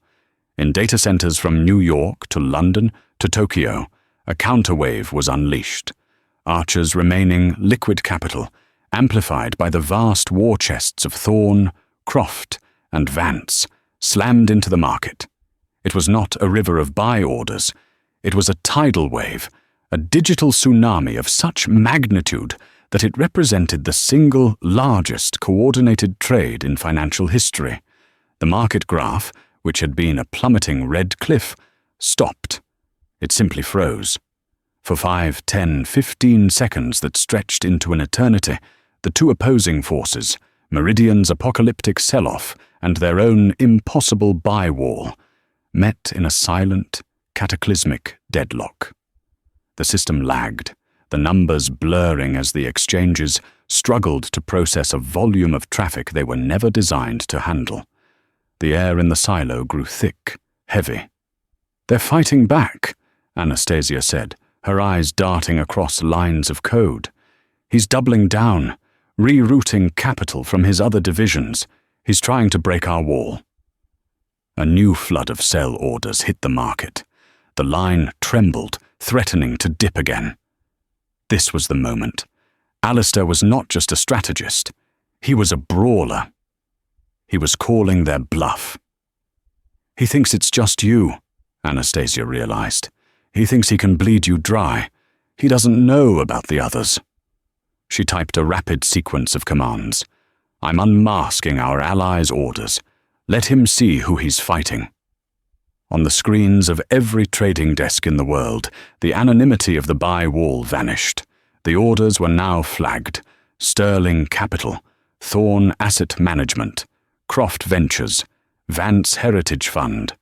In data centers from New York to London to Tokyo, a counterwave was unleashed. Archer's remaining liquid capital, amplified by the vast war chests of Thorne, Croft, and Vance, slammed into the market. It was not a river of buy orders. It was a tidal wave, a digital tsunami of such magnitude that it represented the single largest coordinated trade in financial history. The market graph, which had been a plummeting red cliff, stopped. It simply froze. For 5, 10, 15 seconds that stretched into an eternity, the two opposing forces, Meridian's apocalyptic sell-off and their own impossible buy wall, met in a silent, cataclysmic deadlock. The system lagged, the numbers blurring as the exchanges struggled to process a volume of traffic they were never designed to handle. The air in the silo grew thick, heavy. "They're fighting back," Anastasia said, her eyes darting across lines of code. "He's doubling down, rerouting capital from his other divisions. He's trying to break our wall." A new flood of sell orders hit the market. The line trembled, threatening to dip again. This was the moment. Alistair was not just a strategist. He was a brawler. He was calling their bluff. "He thinks it's just you," Anastasia realized. "He thinks he can bleed you dry. He doesn't know about the others." She typed a rapid sequence of commands. "I'm unmasking our allies' orders. Let him see who he's fighting." On the screens of every trading desk in the world, the anonymity of the buy wall vanished. The orders were now flagged: Sterling Capital, Thorne Asset Management, Croft Ventures, Vance Heritage Fund.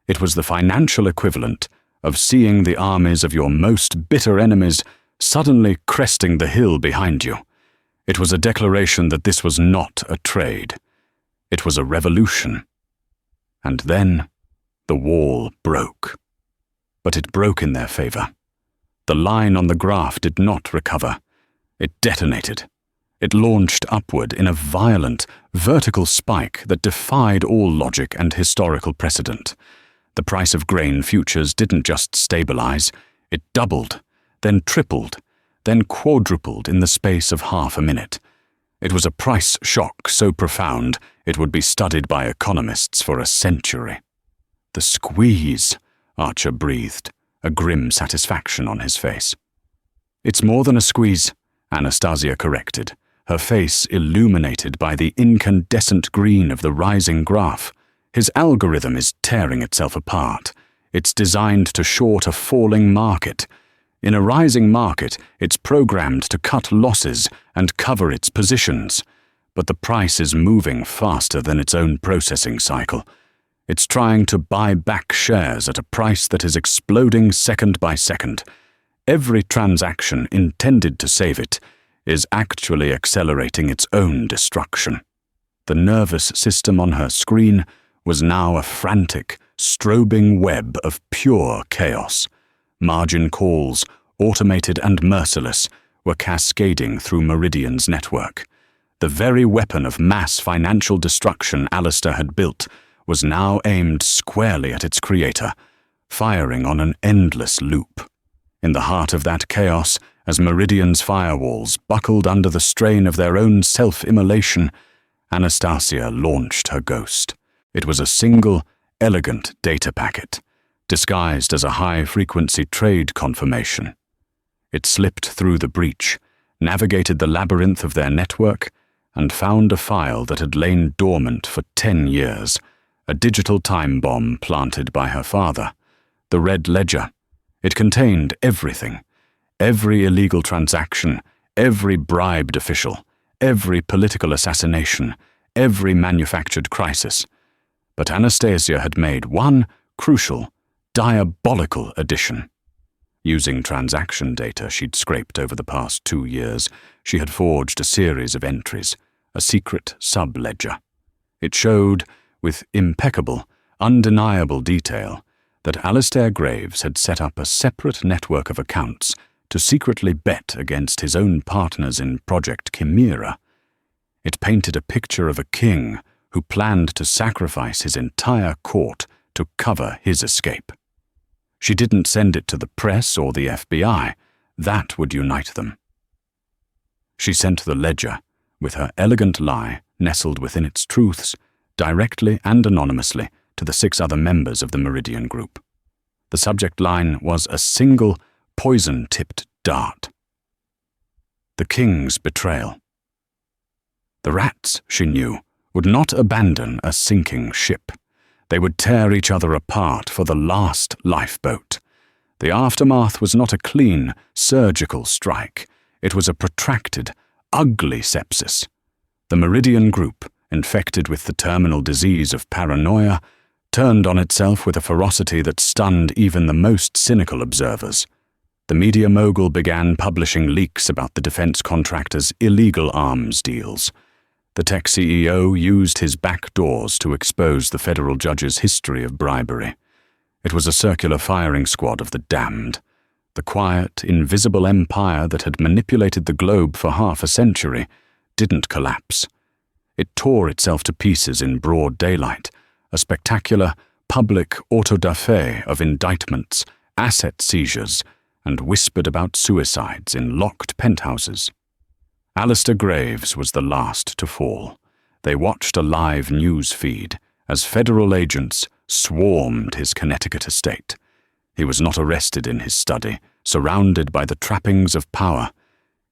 It was the financial equivalent of seeing the armies of your most bitter enemies suddenly cresting the hill behind you. It was a declaration that this was not a trade. It was a revolution. And then the wall broke. But it broke in their favor. The line on the graph did not recover. It detonated. It launched upward in a violent, vertical spike that defied all logic and historical precedent. The price of grain futures didn't just stabilize, it doubled, then tripled, then quadrupled in the space of half a minute. It was a price shock so profound it would be studied by economists for a century. "The squeeze," Archer breathed, a grim satisfaction on his face. "It's more than a squeeze," Anastasia corrected, her face illuminated by the incandescent green of the rising graph. "His algorithm is tearing itself apart. It's designed to short a falling market. In a rising market, it's programmed to cut losses and cover its positions. But the price is moving faster than its own processing cycle. It's trying to buy back shares at a price that is exploding second by second. Every transaction intended to save it is actually accelerating its own destruction." The nervous system on her screen was now a frantic, strobing web of pure chaos. Margin calls, automated and merciless, were cascading through Meridian's network. The very weapon of mass financial destruction Alistair had built was now aimed squarely at its creator, firing on an endless loop. In the heart of that chaos, as Meridian's firewalls buckled under the strain of their own self-immolation, Anastasia launched her ghost. It was a single, elegant data packet, disguised as a high-frequency trade confirmation. It slipped through the breach, navigated the labyrinth of their network, and found a file that had lain dormant for 10 years, a digital time bomb planted by her father. The Red Ledger. It contained everything. Every illegal transaction, every bribed official, every political assassination, every manufactured crisis. But Anastasia had made one crucial, diabolical addition. Using transaction data she'd scraped over the past 2 years, she had forged a series of entries, a secret sub-ledger. It showed, with impeccable, undeniable detail, that Alistair Graves had set up a separate network of accounts to secretly bet against his own partners in Project Chimera. It painted a picture of a king who planned to sacrifice his entire court to cover his escape. She didn't send it to the press or the FBI. That would unite them. She sent the ledger, with her elegant lie nestled within its truths, directly and anonymously to the 6 other members of the Meridian Group. The subject line was a single, poison-tipped dart. The King's betrayal. The rats, she knew, would not abandon a sinking ship. They would tear each other apart for the last lifeboat. The aftermath was not a clean, surgical strike. It was a protracted, ugly sepsis. The Meridian Group, infected with the terminal disease of paranoia, turned on itself with a ferocity that stunned even the most cynical observers. The media mogul began publishing leaks about the defense contractor's illegal arms deals. The tech CEO used his back doors to expose the federal judge's history of bribery. It was a circular firing squad of the damned. The quiet, invisible empire that had manipulated the globe for half a century didn't collapse. It tore itself to pieces in broad daylight, a spectacular, public auto-da-fe of indictments, asset seizures, and whispered about suicides in locked penthouses. Alistair Graves was the last to fall. They watched a live news feed as federal agents swarmed his Connecticut estate. He was not arrested in his study, surrounded by the trappings of power.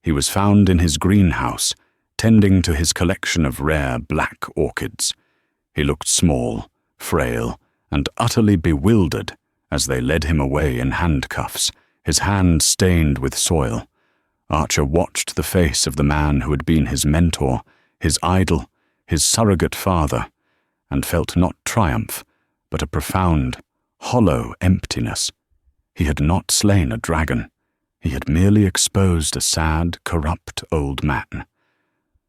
He was found in his greenhouse, tending to his collection of rare black orchids. He looked small, frail, and utterly bewildered as they led him away in handcuffs, his hands stained with soil. Archer watched the face of the man who had been his mentor, his idol, his surrogate father, and felt not triumph, but a profound, hollow emptiness. He had not slain a dragon. He had merely exposed a sad, corrupt old man.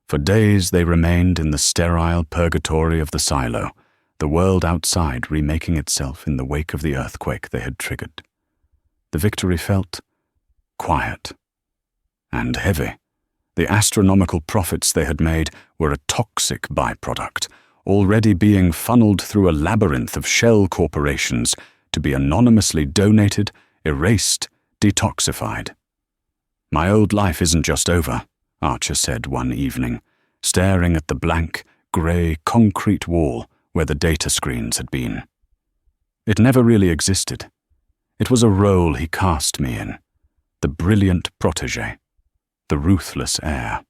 For days they remained in the sterile purgatory of the silo, the world outside remaking itself in the wake of the earthquake they had triggered. The victory felt quiet and heavy. The astronomical profits they had made were a toxic byproduct, already being funneled through a labyrinth of shell corporations to be anonymously donated, erased, detoxified. "My old life isn't just over," Archer said one evening, staring at the blank, grey concrete wall where the data screens had been. "It never really existed. It was a role he cast me in, the brilliant protégé, the ruthless heir.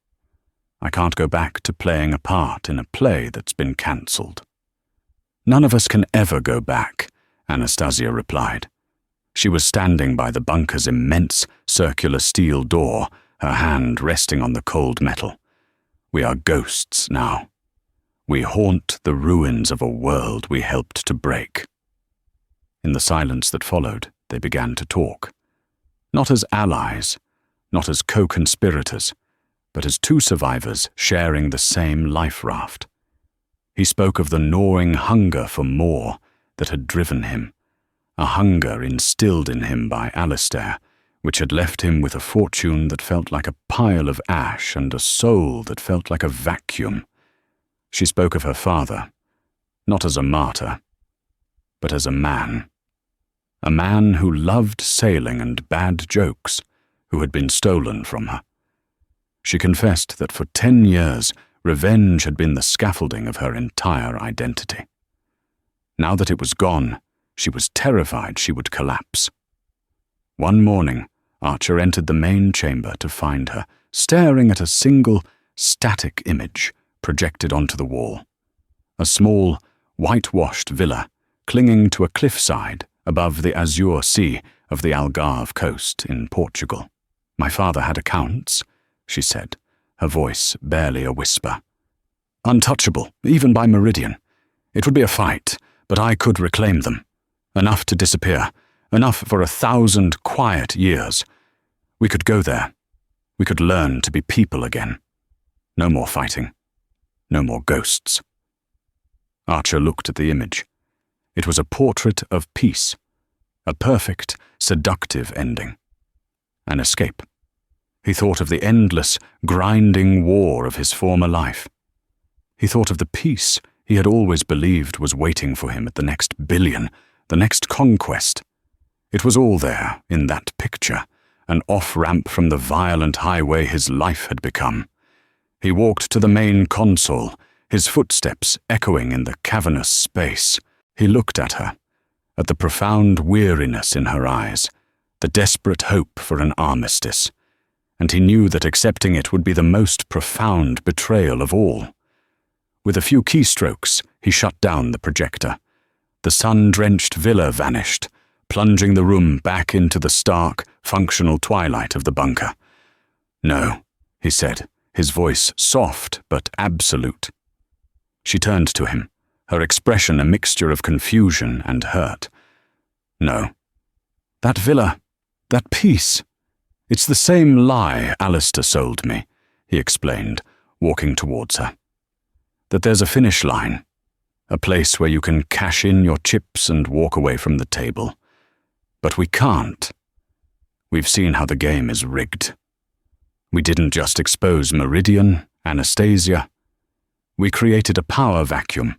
I can't go back to playing a part in a play that's been cancelled." "None of us can ever go back," Anastasia replied. She was standing by the bunker's immense circular steel door, her hand resting on the cold metal. "We are ghosts now. We haunt the ruins of a world we helped to break." In the silence that followed, they began to talk. Not as allies, not as co-conspirators, but as 2 survivors sharing the same life raft. He spoke of the gnawing hunger for more that had driven him, a hunger instilled in him by Alistair, which had left him with a fortune that felt like a pile of ash and a soul that felt like a vacuum. She spoke of her father, not as a martyr, but as a man who loved sailing and bad jokes, who had been stolen from her. She confessed that for 10 years, revenge had been the scaffolding of her entire identity. Now that it was gone, she was terrified she would collapse. One morning, Archer entered the main chamber to find her, staring at a single, static image projected onto the wall. A small, whitewashed villa clinging to a cliffside above the azure sea of the Algarve coast in Portugal. "My father had accounts," she said, her voice barely a whisper. "Untouchable, even by Meridian. It would be a fight, but I could reclaim them. Enough to disappear, enough for 1,000 quiet years. We could go there. We could learn to be people again. No more fighting. No more ghosts." Archer looked at the image. It was a portrait of peace, a perfect, seductive ending. An escape. He thought of the endless, grinding war of his former life. He thought of the peace he had always believed was waiting for him at the next billion, the next conquest. It was all there, in that picture, an off-ramp from the violent highway his life had become. He walked to the main console, his footsteps echoing in the cavernous space. He looked at her, at the profound weariness in her eyes, the desperate hope for an armistice, and he knew that accepting it would be the most profound betrayal of all. With a few keystrokes, he shut down the projector. The sun-drenched villa vanished, plunging the room back into the stark, functional twilight of the bunker. "No," he said, his voice soft but absolute. She turned to him, her expression a mixture of confusion and hurt. "No. That villa, that peace, it's the same lie Alistair sold me," he explained, walking towards her. "That there's a finish line, a place where you can cash in your chips and walk away from the table. But we can't. We've seen how the game is rigged. We didn't just expose Meridian, Anastasia. We created a power vacuum,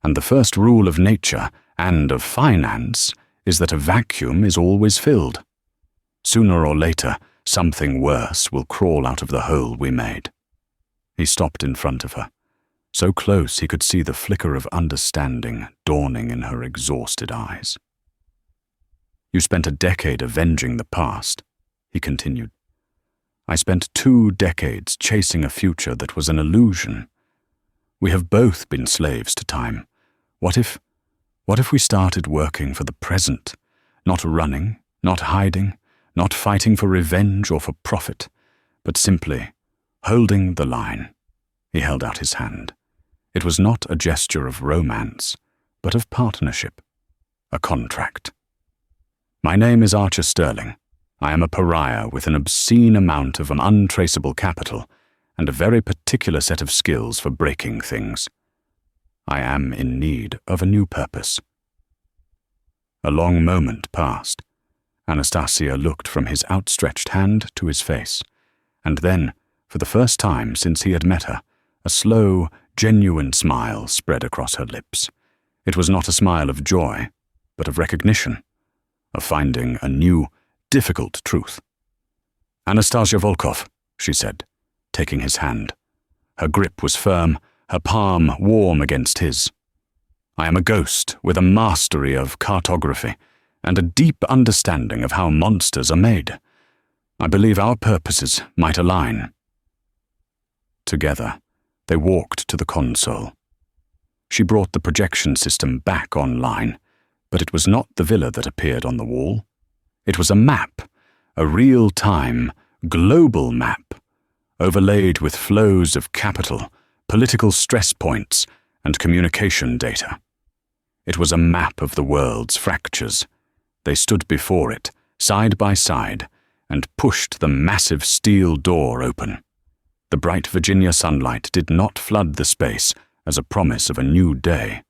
and the first rule of nature and of finance is that a vacuum is always filled. Sooner or later, something worse will crawl out of the hole we made." He stopped in front of her, so close he could see the flicker of understanding dawning in her exhausted eyes. "You spent a decade avenging the past," he continued. "I spent 2 decades chasing a future that was an illusion. We have both been slaves to time. What if we started working for the present, not running, not hiding, not fighting for revenge or for profit, but simply holding the line?" He held out his hand. It was not a gesture of romance, but of partnership, a contract. "My name is Archer Sterling. I am a pariah with an obscene amount of untraceable capital and a very particular set of skills for breaking things. I am in need of a new purpose." A long moment passed. Anastasia looked from his outstretched hand to his face, and then, for the first time since he had met her, a slow, genuine smile spread across her lips. It was not a smile of joy, but of recognition, of finding a new, difficult truth. "Anastasia Volkov," she said, taking his hand. Her grip was firm, her palm warm against his. "I am a ghost with a mastery of cartography and a deep understanding of how monsters are made. I believe our purposes might align." Together, they walked to the console. She brought the projection system back online, but it was not the villa that appeared on the wall. It was a map, a real-time, global map, overlaid with flows of capital, political stress points, and communication data. It was a map of the world's fractures. They stood before it, side by side, and pushed the massive steel door open. The bright Virginia sunlight did not flood the space as a promise of a new day,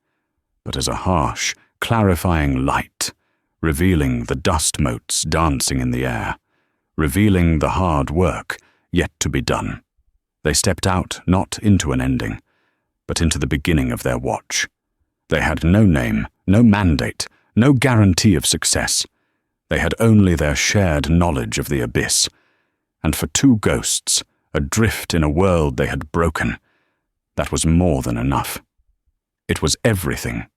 but as a harsh, clarifying light, revealing the dust motes dancing in the air, revealing the hard work yet to be done. They stepped out not into an ending, but into the beginning of their watch. They had no name, no mandate, no guarantee of success. They had only their shared knowledge of the abyss, and for 2 ghosts, adrift in a world they had broken, that was more than enough. It was everything